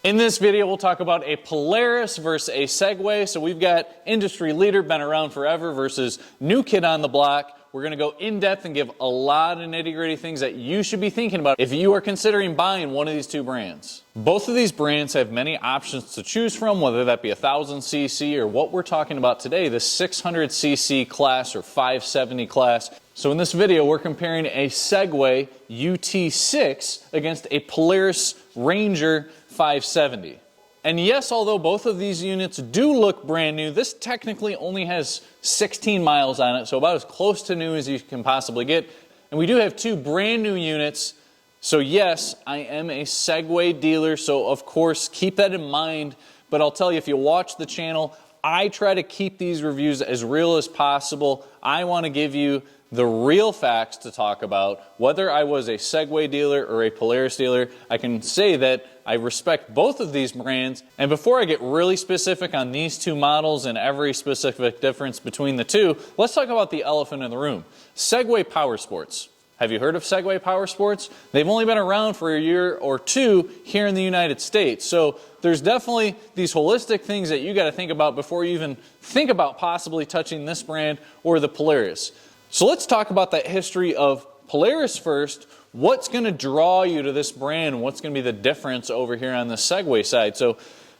In this video, we'll talk about a Polaris versus a Segway. So we've got industry leader, been around forever, versus new kid on the block. We're going to go in depth and give a lot of nitty-gritty things that you should be thinking about if you are considering buying one of these two brands. Both of these brands have many options to choose from, whether that be 1000cc or what we're talking about today, the 600cc class or 570 class. So in this video, we're comparing a Segway UT6 against a Polaris Ranger 570. And yes, although both of these units do look brand new, this technically only has 16 miles on it, so about as close to new as you can possibly get. And we do have two brand new units. So yes, I am a Segway dealer, so of course keep that in mind. But I'll tell you, if you watch the channel, I try to keep these reviews as real as possible. I want to give you the real facts to talk about. Whether I was a Segway dealer or a Polaris dealer, I can say that I respect both of these brands. And before I get really specific on these two models and every specific difference between the two, let's talk about the elephant in the room. Segway Power Sports. Have you heard of Segway Power Sports? They've only been around for a year or two here in the United States. So there's definitely these holistic things that you got to think about before you even think about possibly touching this brand or the Polaris. So let's talk about that history of Polaris first. What's going to draw you to this brand? What's going to be the difference over here on the Segway side? So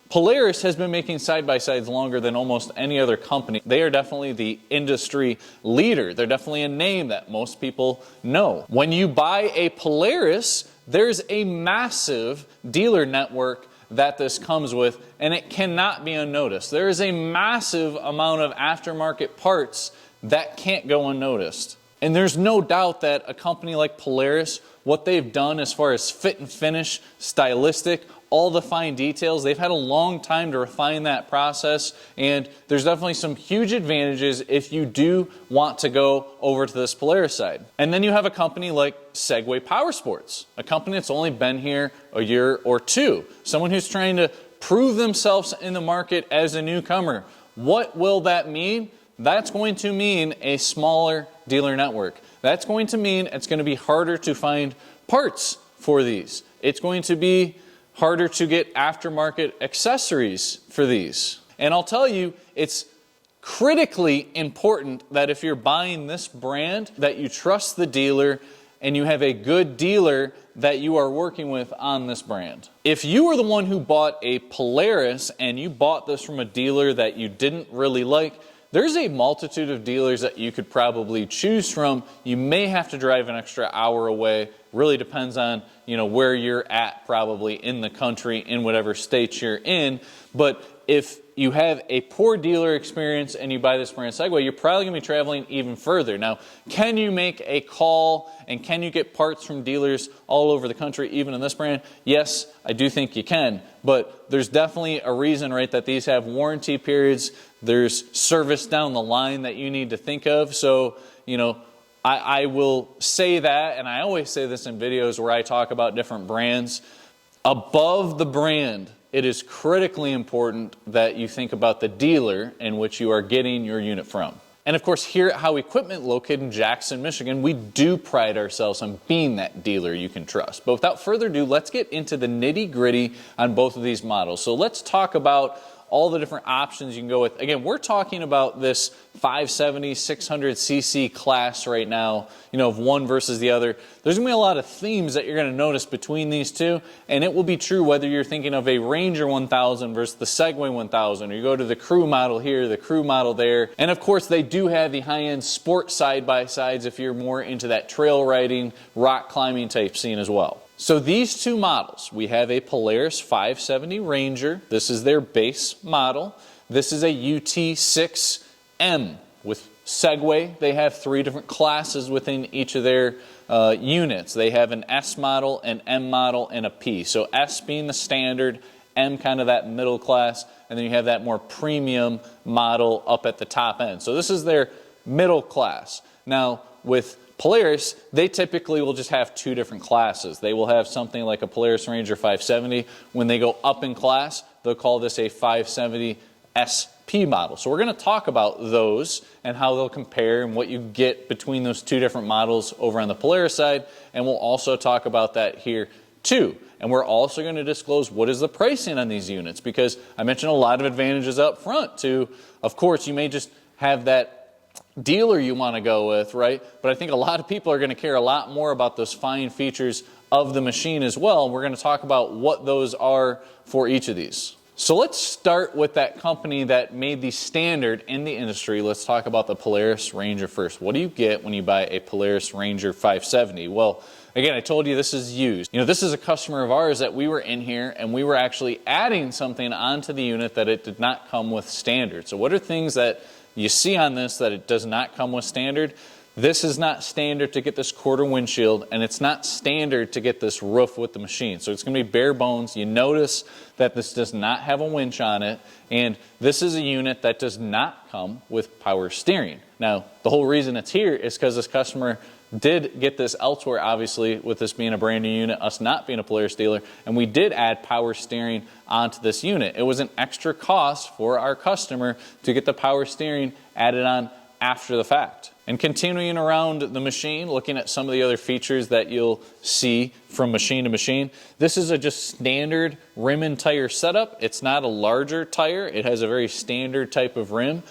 Polaris has been making side-by-sides longer than almost any other company. They are definitely the industry leader. They're definitely a name that most people know. When you buy a Polaris, there's a massive dealer network that this comes with, and it cannot be unnoticed. There is a massive amount of aftermarket parts that can't go unnoticed. And there's no doubt that a company like Polaris, what they've done as far as fit and finish, stylistic, all the fine details, they've had a long time to refine that process, and there's definitely some huge advantages if you do want to go over to this Polaris side. And then you have a company like Segway Power Sports, a company that's only been here a year or two, someone who's trying to prove themselves in the market as a newcomer. What will that mean? That's going to mean a smaller dealer network. That's going to mean it's going to be harder to find parts for these. It's going to be harder to get aftermarket accessories for these. And I'll tell you, it's critically important that if you're buying this brand, that you trust the dealer and you have a good dealer that you are working with on this brand. If you were the one who bought a Polaris and you bought this from a dealer that you didn't really like, there's a multitude of dealers that you could probably choose from. You may have to drive an extra hour away. Really depends on, where you're at probably in the country, in whatever state you're in. But if you have a poor dealer experience and you buy this brand Segway, you're probably going to be traveling even further. Now, can you make a call and can you get parts from dealers all over the country, even in this brand? Yes, I do think you can. But there's definitely a reason, right, that these have warranty periods. There's service down the line that you need to think of. So, I will say that, and I always say this in videos where I talk about different brands. Above the brand, it is critically important that you think about the dealer in which you are getting your unit from. And of course, here at Howe Equipment, located in Jackson, Michigan, we do pride ourselves on being that dealer you can trust. But without further ado, let's get into the nitty-gritty on both of these models. So let's talk about all the different options you can go with. Again, we're talking about this 570, 600cc class right now, of one versus the other. There's going to be a lot of themes that you're going to notice between these two, and it will be true whether you're thinking of a Ranger 1000 versus the Segway 1000, or you go to the Crew model here, the Crew model there. And of course, they do have the high-end sport side-by-sides if you're more into that trail riding, rock climbing type scene as well. So these two models, we have a Polaris 570 Ranger. This is their base model. This is a UT6M. With Segway, they have three different classes within each of their units. They have an S model, an M model, and a P. So S being the standard, M kind of that middle class, and then you have that more premium model up at the top end. So this is their middle class. Now with Polaris, they typically will just have two different classes. They will have something like a Polaris Ranger 570. When they go up in class, they'll call this a 570 SP model. So we're going to talk about those and how they'll compare and what you get between those two different models over on the Polaris side. And we'll also talk about that here too. And we're also going to disclose what is the pricing on these units, because I mentioned a lot of advantages up front too. Of course, you may just have that dealer you want to go with, right? But I think a lot of people are going to care a lot more about those fine features of the machine as well. We're going to talk about what those are for each of these. So let's start with that company that made the standard in the industry. Let's talk about the Polaris Ranger first. What do you get when you buy a Polaris Ranger 570? Well, again, I told you this is used. You know, this is a customer of ours that we were in here and we were actually adding something onto the unit that it did not come with standard. So what are things that you see on this that it does not come with standard? This is not standard to get this quarter windshield, and it's not standard to get this roof with the machine. So it's going to be bare bones. You notice that this does not have a winch on it, and this is a unit that does not come with power steering. Now, the whole reason it's here is because this customer did get this elsewhere, obviously, with this being a brand new unit, us not being a Polaris dealer, and we did add power steering onto this unit. It was an extra cost for our customer to get the power steering added on after the fact. And continuing around the machine, looking at some of the other features that you'll see from machine to machine. This is a just standard rim and tire setup. It's not a larger tire. It has a very standard type of rim.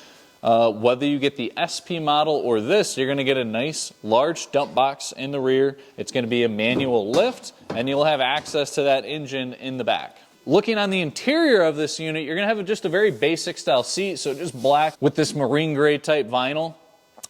Whether you get the SP model or this, you're going to get a nice large dump box in the rear. It's going to be a manual lift, and you'll have access to that engine in the back. Looking on the interior of this unit, you're going to have just a very basic style seat, so just black with this marine gray type vinyl,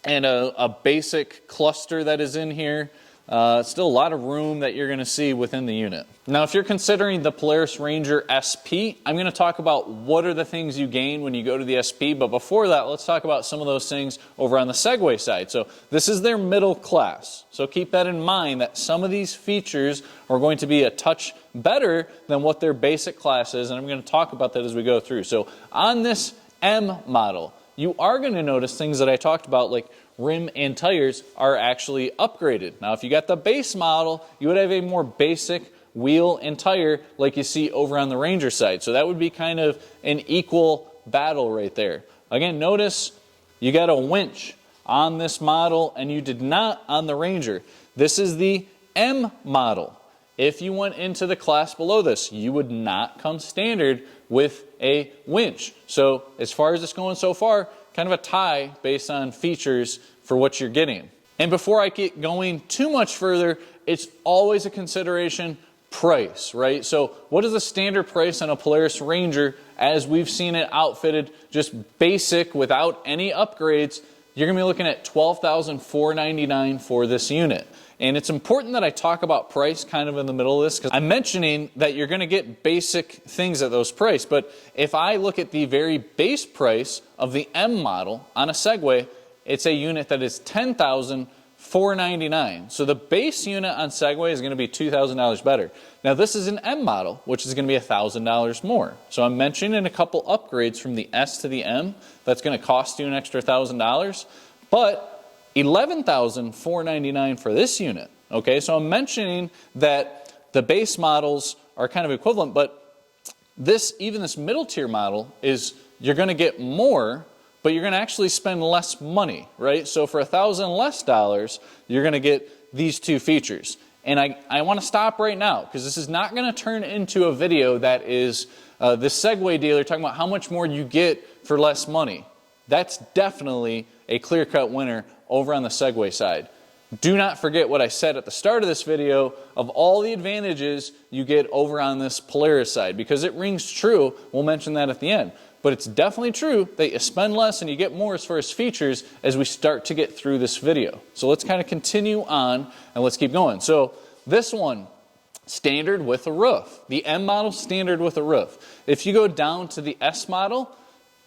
and a basic cluster that is in here. Still a lot of room that you're going to see within the unit. Now, if you're considering the Polaris Ranger SP, I'm going to talk about what are the things you gain when you go to the SP, but before that, let's talk about some of those things over on the Segway side. So this is their middle class. So keep that in mind, that some of these features are going to be a touch better than what their basic class is, and I'm going to talk about that as we go through. So on this M model, you are going to notice things that I talked about, like rim and tires are actually upgraded. Now, if you got the base model, you would have a more basic wheel and tire like you see over on the Ranger side. So that would be kind of an equal battle right there. Again, notice you got a winch on this model and you did not on the Ranger. This is the M model. If you went into the class below this, you would not come standard with a winch. So as far as it's going so far, kind of a tie based on features for what you're getting. And before I get going too much further, it's always a consideration price, right? So what is the standard price on a Polaris Ranger as we've seen it outfitted, just basic without any upgrades? You're going to be looking at $12,499 for this unit. And it's important that I talk about price kind of in the middle of this, because I'm mentioning that you're going to get basic things at those price. But if I look at the very base price of the M model on a Segway, it's a unit that is $10,499. So the base unit on Segway is going to be $2,000 better. Now this is an M model, which is going to be $1,000 more. So I'm mentioning a couple upgrades from the S to the M. That's going to cost you an extra $1,000. But $11,499 for this unit. Okay, so I'm mentioning that the base models are kind of equivalent, but even this middle tier model is, you're going to get more, but you're going to actually spend less money, right? So for $1,000 less, you're going to get these two features. And I want to stop right now, because this is not going to turn into a video that is the Segway dealer talking about how much more you get for less money. That's definitely a clear-cut winner over on the Segway side. Do not forget what I said at the start of this video of all the advantages you get over on this Polaris side, because it rings true. We'll mention that at the end. But it's definitely true that you spend less and you get more as far as features as we start to get through this video. So let's kind of continue on and let's keep going. So this one, standard with a roof. The M model, standard with a roof. If you go down to the S model,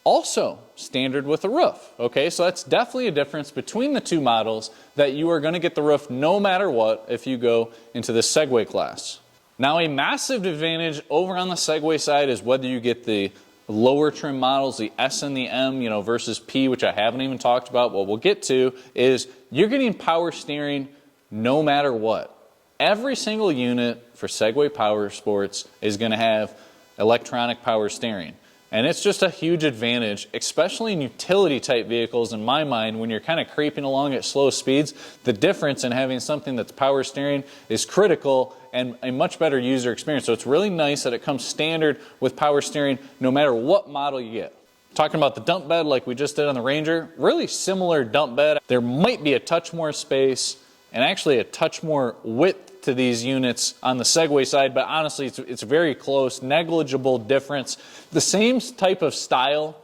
also standard with a roof. Okay, so that's definitely a difference between the two models, that you are going to get the roof no matter what if you go into the Segway class. Now, a massive advantage over on the Segway side is whether you get the lower trim models, the S and the M, versus P, which I haven't even talked about. What we'll get to is you're getting power steering no matter what. Every single unit for Segway Power Sports is going to have electronic power steering. And it's just a huge advantage, especially in utility type vehicles. In my mind, when you're kind of creeping along at slow speeds, the difference in having something that's power steering is critical, and a much better user experience. So it's really nice that it comes standard with power steering no matter what model you get. Talking about the dump bed like we just did on the Ranger, really similar dump bed. There might be a touch more space and actually a touch more width to these units on the Segway side, but honestly it's very close, negligible difference. The same type of style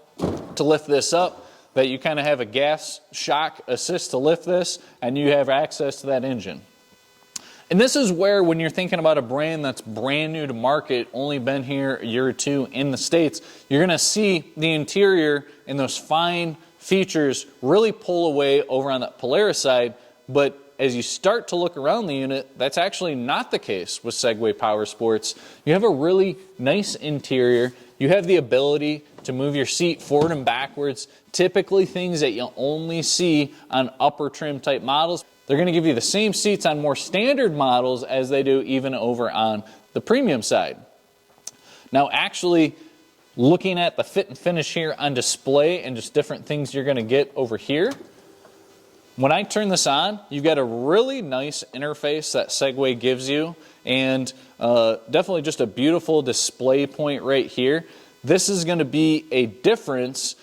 to lift this up, that you kind of have a gas shock assist to lift this, and you have access to that engine. And this is where, when you're thinking about a brand that's brand new to market, only been here a year or two in the States, you're going to see the interior and those fine features really pull away over on the Polaris side. But as you start to look around the unit, that's actually not the case with Segway Power Sports. You have a really nice interior. You have the ability to move your seat forward and backwards, typically things that you'll only see on upper trim type models. They're going to give you the same seats on more standard models as they do even over on the premium side. Now, actually looking at the fit and finish here on display and just different things you're going to get over here, when I turn this on, you've got a really nice interface that Segway gives you, and definitely just a beautiful display point right here. This is going to be a difference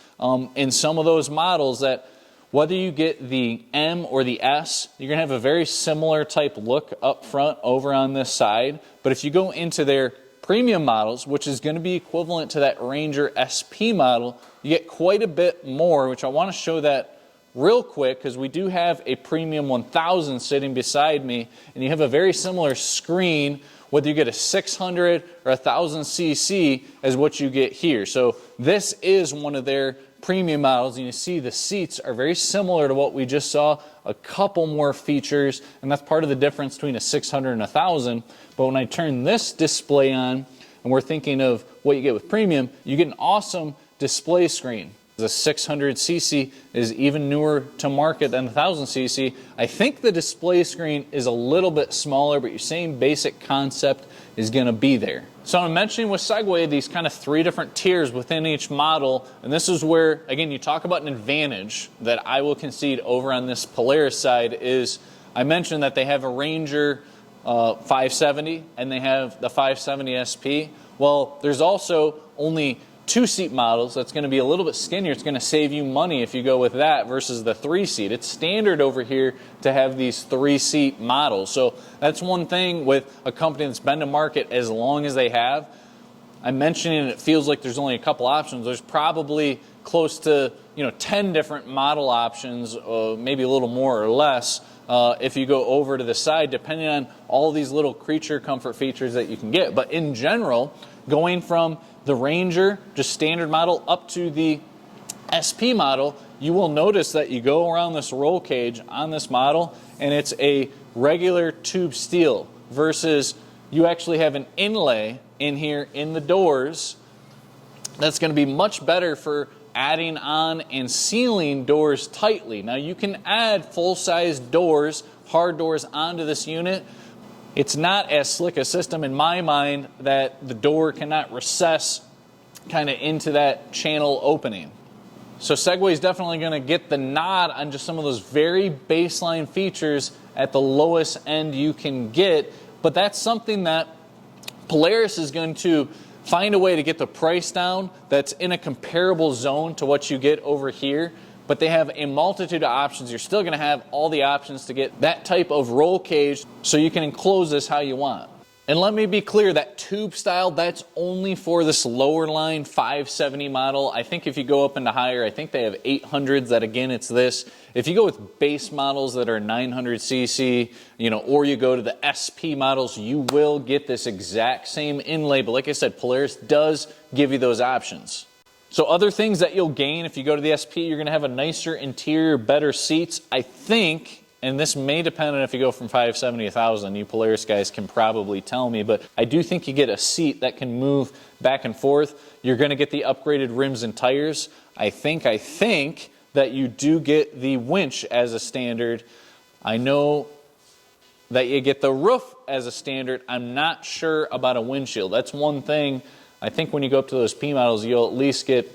in some of those models that whether you get the M or the S, you're going to have a very similar type look up front over on this side. But if you go into their premium models, which is going to be equivalent to that Ranger SP model, you get quite a bit more, which I want to show that real quick because we do have a Premium 1000 sitting beside me, and you have a very similar screen whether you get a 600 or 1000 cc as what you get here. So this is one of their premium models, and you see the seats are very similar to what we just saw, a couple more features, and that's part of the difference between a 600 and a 1000. But when I turn this display on, and we're thinking of what you get with premium, you get an awesome display screen. The 600cc is even newer to market than the 1000cc. I think the display screen is a little bit smaller, but your same basic concept is going to be there. So I'm mentioning with Segway these kind of three different tiers within each model, and this is where, again, you talk about an advantage that I will concede over on this Polaris side is I mentioned that they have a Ranger 570 and they have the 570 SP. Well, there's also only two-seat models that's going to be a little bit skinnier. It's going to save you money if you go with that versus the three-seat. It's standard over here to have these three-seat models. So that's one thing with a company that's been to market as long as they have. I'm mentioning it feels like there's only a couple options. There's probably close to 10 different model options, maybe a little more or less, if you go over to the side, depending on all these little creature comfort features that you can get. But in general, going from the Ranger, just standard model, up to the SP model, you will notice that you go around this roll cage on this model and it's a regular tube steel versus you actually have an inlay in here in the doors that's going to be much better for adding on and sealing doors tightly. Now you can add full-size doors, hard doors onto this unit. It's not as slick a system in my mind that the door cannot recess kind of into that channel opening. So Segway is definitely going to get the nod on just some of those very baseline features at the lowest end you can get, but that's something that Polaris is going to find a way to get the price down that's in a comparable zone to what you get over here. But they have a multitude of options. You're still going to have all the options to get that type of roll cage so you can enclose this how you want. And let me be clear, that tube style, that's only for this lower line 570 model. I think if you go up into higher, I think they have 800s that, again, it's this. If you go with base models that are 900cc, or you go to the SP models, you will get this exact same inlay. But like I said, Polaris does give you those options. So other things that you'll gain if you go to the SP, you're going to have a nicer interior, better seats. I think, and this may depend on if you go from 570 to 1000, you Polaris guys can probably tell me, but I do think you get a seat that can move back and forth. You're going to get the upgraded rims and tires. I think that you do get the winch as a standard. I know that you get the roof as a standard. I'm not sure about a windshield. That's one thing. I think when you go up to those P models, you'll at least get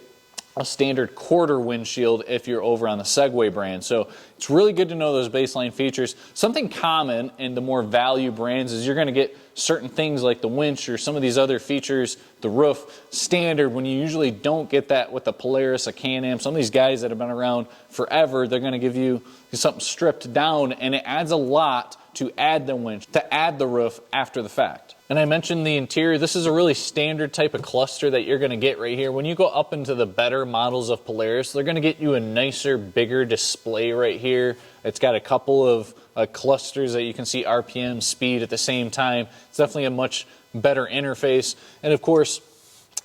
a standard quarter windshield if you're over on the Segway brand. So it's really good to know those baseline features. Something common in the more value brands is you're going to get certain things like the winch or some of these other features, the roof, standard, when you usually don't get that with the Polaris, a Can-Am. Some of these guys that have been around forever, they're going to give you something stripped down, and it adds a lot to add the winch, to add the roof after the fact. And I mentioned the interior. This is a really standard type of cluster that you're going to get right here. When you go up into the better models of Polaris, they're going to get you a nicer, bigger display right here. It's got a couple of clusters that you can see RPM, speed at the same time. It's definitely a much better interface. And of course,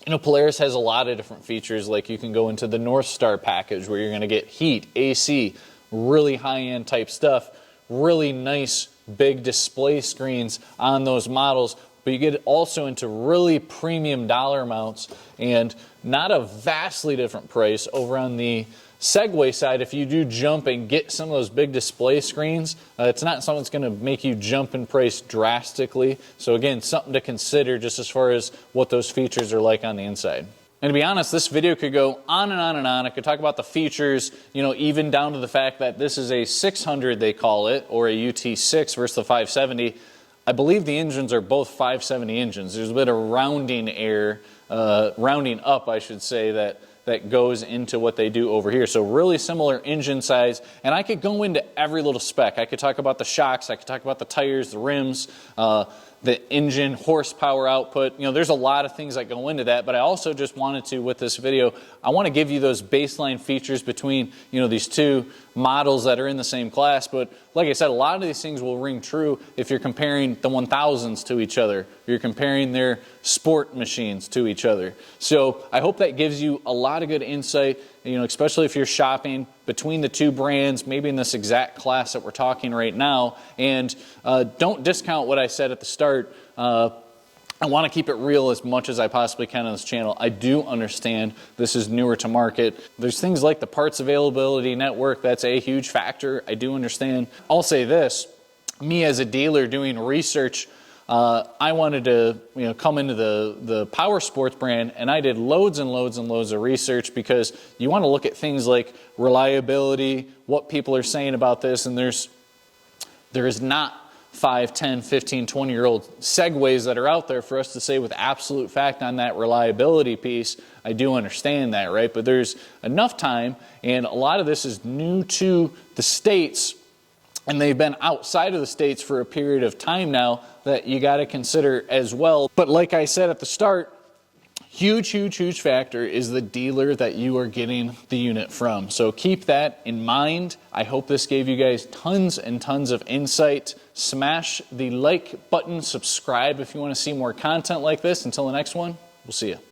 you know, Polaris has a lot of different features, like you can go into the North Star package where you're going to get heat, AC, really high-end type stuff, really nice big display screens on those models. But you get also into really premium dollar amounts and not a vastly different price over on the Segway side. If you do jump and get some of those big display screens, it's not something that's going to make you jump in price drastically. So again, something to consider just as far as what those features are like on the inside. And to be honest, this video could go on and on and on. I could talk about the features, you know, even down to the fact that this is a 600, they call it, or a UT6 versus the 570. I believe the engines are both 570 engines. There's a bit of rounding error, rounding up, I should say, that goes into what they do over here. So really similar engine size, and I could go into every little spec. I could talk about the shocks, I could talk about the tires, the rims, the engine horsepower output. You know, there's a lot of things that go into that, but I also just wanted to, with this video, I want to give you those baseline features between, you know, these two models that are in the same class. But like I said, a lot of these things will ring true if you're comparing the 1000s to each other, you're comparing their sport machines to each other. So I hope that gives you a lot of good insight, you know, especially if you're shopping between the two brands, maybe in this exact class that we're talking right now. And don't discount what I said at the start. I want to keep it real as much as I possibly can on this channel. I do understand this is newer to market. There's things like the parts availability network, that's a huge factor. I do understand. I'll say this, me as a dealer doing research, I wanted to, you know, come into the power sports brand, and I did loads and loads and loads of research because you want to look at things like reliability, what people are saying about this, and there is not 5, 10, 15, 20-year-old Segways that are out there for us to say with absolute fact on that reliability piece. I do understand that, right? But there's enough time, and a lot of this is new to the States, and they've been outside of the States for a period of time now that you got to consider as well. But like I said at the start, huge factor is the dealer that you are getting the unit from. So keep that in mind. I hope this gave you guys tons and tons of insight. Smash the like button, subscribe if you want to see more content like this. Until the next one, we'll see you.